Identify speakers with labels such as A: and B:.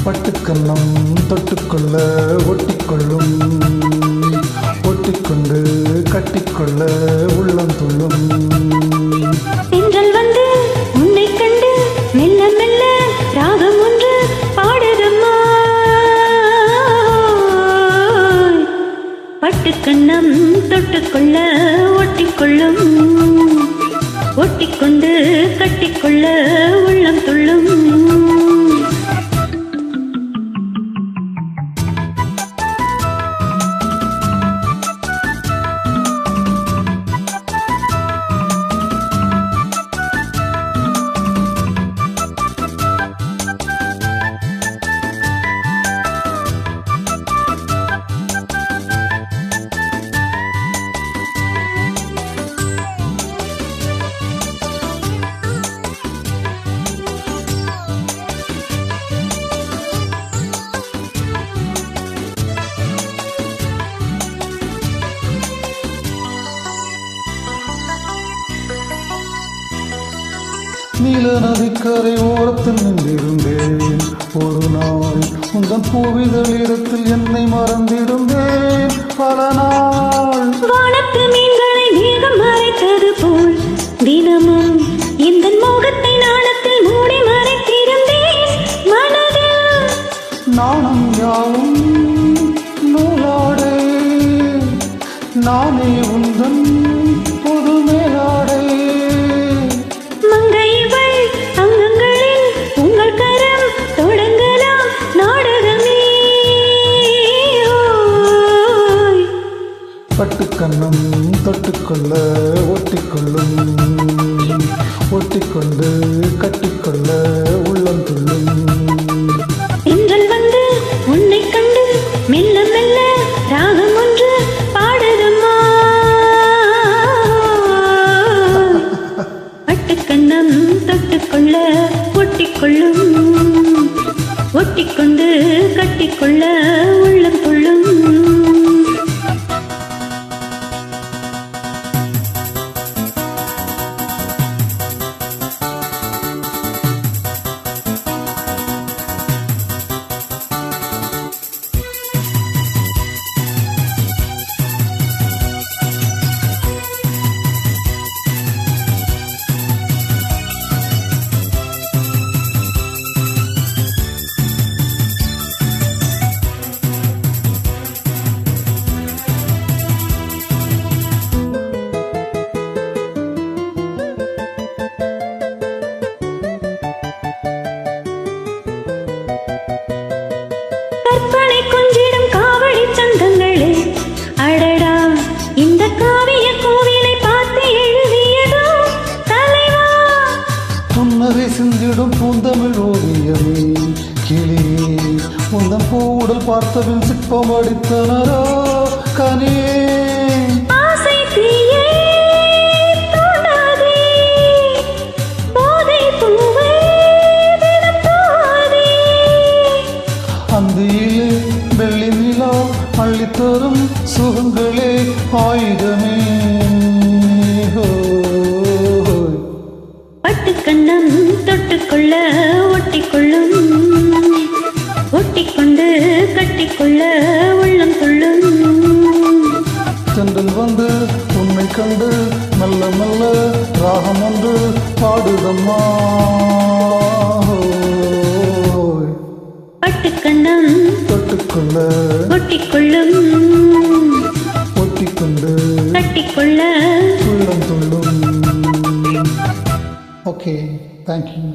A: பட்டுக்கண்ணம் தொட்டுக்கொள்ள ஒட்டிக்கொள்ளும், ஒட்டிக்கொண்டு கட்டிக்கொள்ள உள்ளம் துள்ளும்.
B: தென்றல் வந்து உன்னை கண்டு மெல்ல மெல்ல ராகம் ஒன்று பாடுதம்மா. பட்டுக்கண்ணம் தொட்டுக்கொள்ள ஒட்டிக்கொள்ளும், ஒட்டிக்கொண்டு கட்டிக்கொள்ள உள்ளம் துள்ளும்.
A: நீல நதிக்கரை ஓரத்தில் நின்றிருந்தேன் ஒரு நாள். உந்தன் பூவிதழ் இடத்தில் என்னை மறந்திருந்தேன் பல நாள்.
B: வானத்து மீன்களை மேகம் மறைத்தது போல் தினமும் இந்த மோகத்தை நாணத்தில் மூடி மறைத்திருந்தேன் மனதில்.
A: நாணம் யாவும் நூலாடே, நானே உந்தன் புது மேலாடே. பட்டுக்கண்ணம் தொட்டுக்கொள்ள ஒட்டிக்கொள்ளும், ஒட்டிக்கொண்டு கட்டிக்கொள்ள உள்ளம் துள்ளும்.
B: தென்றல் வந்து உன்னை கண்டு மெல்ல மெல்ல ராகம் ஒன்று பாடுதம்மா. பட்டுக்கண்ணம் தொட்டுக்கொள்ள ஒட்டிக்கொள்ளும், ஒட்டிக்கொண்டு கட்டிக்கொள்ள உள்ளம் துள்ளும். கற்பனை கொஞ்சிடும் காவடி சந்தங்களே, அடடா இந்த காவிய கோவிலை பார்த்து எழுதியதோ தலைவா.
A: புன்னகை சிந்திடும் பூந்தமிழ் ஓவியமே கிளியே, உந்தன் பூவுடல் பார்த்தபின் சிற்பம் அடித்தனரோ கனியே.
B: ஆசை தீயே தூண்டாதே, போதை பூவே தினம் தூவாதே.
A: அந்தியிலே வெள்ளி நிலா அள்ளித்தரும் சுகங்களே ஆயுதமே.
B: பட்டுக்கண்ணம் தொட்டுக்கொள்ள ஒட்டிக்கொள்ளும், ஒட்டிக்கொண்டு கட்டிக்கொள்ள உள்ளம் துள்ளும்.
A: தென்றல் வந்து உன்னை கண்டு மெல்ல மெல்ல ராகம் ஒன்று பாடுதம்மா.
B: பட்டுக்கண்ணம்
A: தொட்டுக்கொள்ள
B: ஒட்டிக்கொள்ளும்,
A: ஒட்டிக்கொண்டு
B: கட்டிக்கொள்ள
A: உள்ளம் துள்ளும். Okay, thank you.